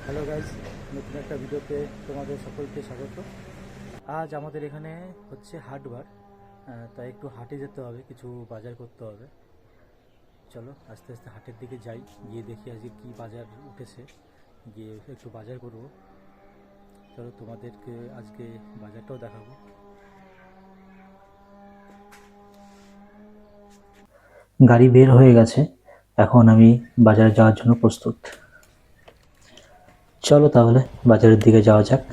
Hello guys, নতুন একটা ভিডিওতে তোমাদের সকলকে স্বাগত। আজ আমাদের এখানে হচ্ছে হাটবার, তাই একটু হাটে যেতে হবে, কিছু বাজার করতে হবে। চলো আস্তে আস্তে হাটের দিকে যাই, গিয়ে দেখি আজকে কী বাজার উঠেছে, গিয়ে একটু বাজার করব। চলো তোমাদেরকে আজকে বাজারটাও দেখাবো। গাড়ি বের হয়ে গেছে, এখন আমি বাজারে যাওয়ার জন্য প্রস্তুত। চলো তাহলে বাজারের দিকে যাওয়া যাক।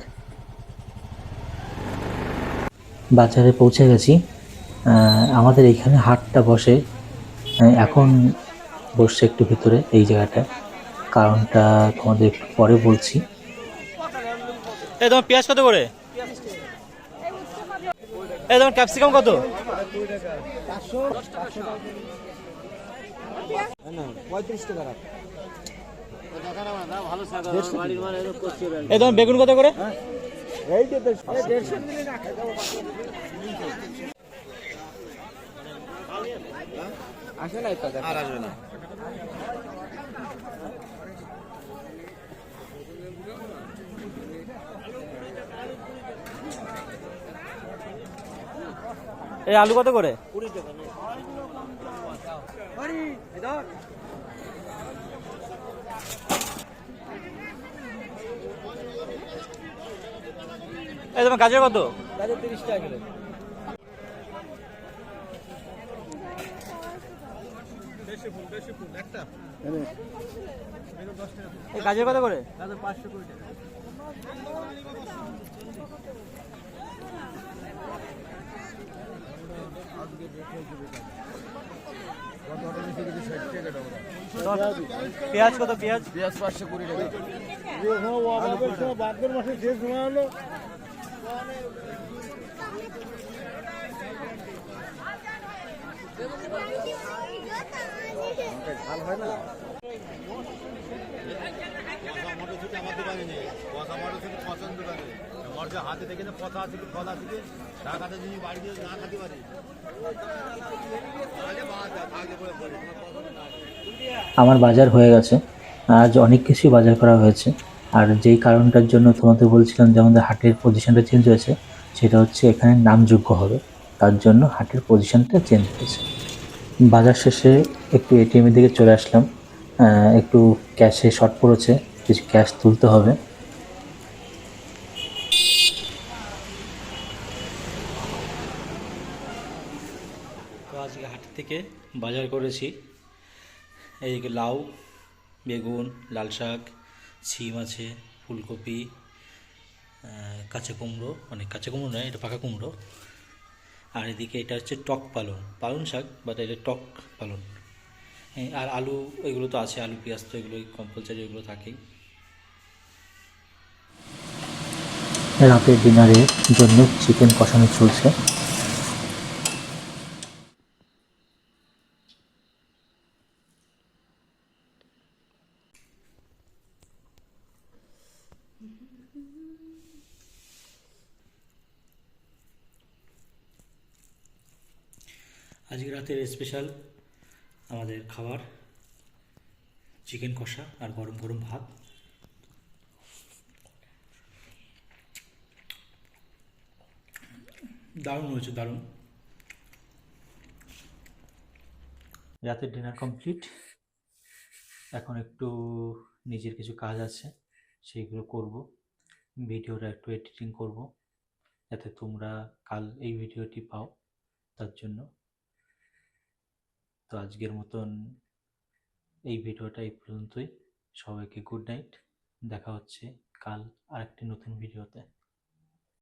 বাজারে পৌঁছে গেছি। আমাদের এখানে হাটটা বসে, এখন বসছে একটু ভিতরে এই জায়গাটায়, কারণটা তোমাদের একটু পরে বলছি। এই তোমার পেঁয়াজ কত করে? এই তোমার ক্যাপসিকাম কত? এই তোমার বেগুন কত করে? আসে নাই তো আর আসবে না। এই আলু কত করে? এই তোমার গাজর কত? গাজর 30 টাকা কিলো। এই গাজর কত করে? গাজর 520 টাকা। পেঁয়াজ কত? পেঁয়াজ পেঁয়াজ 520 টাকা। ভাদ্র মাসে যে সময় হলো ভাল হয় না। হাতে দেখে পথা থেকে ফলা থেকে ঢাকাতে যদি বাড়ি দিয়ে না খাতে পারি। আমার বাজার হয়ে গেছে, আজ অনেক কিছুই বাজার করা হয়েছে। আর যেই কারণটার জন্য তোমাদের বলছিলাম যে আমাদের হাটের পজিশনটা চেঞ্জ হয়েছে, সেটা হচ্ছে এখানে নামযোগ্য হবে, তার জন্য হাটের পজিশনটা চেঞ্জ হয়েছে। বাজার শেষে একটু এটিএমের দিকে চলে আসলাম, একটু ক্যাশে শর্ট পড়েছে, কিছু ক্যাশ তুলতে হবে। তো আজকে হাট থেকে বাজার করেছি। এইদিকে লাউ, বেগুন, লাল শাক, সিম আছে, ফুলকপি, কাঁচা কুমড়ো, মানে কাঁচা কুমড়ো নয়, এটা পাকা কুমড়ো। আর এদিকে এটা হচ্ছে টক পালং, পালং শাক, বাট এটা টক পালং। আর আলু, এগুলো তো আছে, আলু পেঁয়াজ তো এগুলো কম্পালসারি, এগুলো থাকেই। রাতের ডিনারের জন্য চিকেন কষানো চলছে। আজকে রাতের স্পেশাল আমাদের খাবার চিকেন কষা আর গরম গরম ভাত। দারুণ হয়েছে, দারুণ। রাতের ডিনার কমপ্লিট, এখন একটু নিজের কিছু কাজ আছে, সেইগুলো করব। ভিডিওটা একটু এডিটিং করব, যাতে তোমরা কাল এই ভিডিওটি পাও, তার জন্য। তো আজকের মতন এই ভিডিওটা এই পর্যন্তই। সবাইকে গুড নাইট, দেখা হচ্ছে কাল আরেকটি নতুন ভিডিওতে।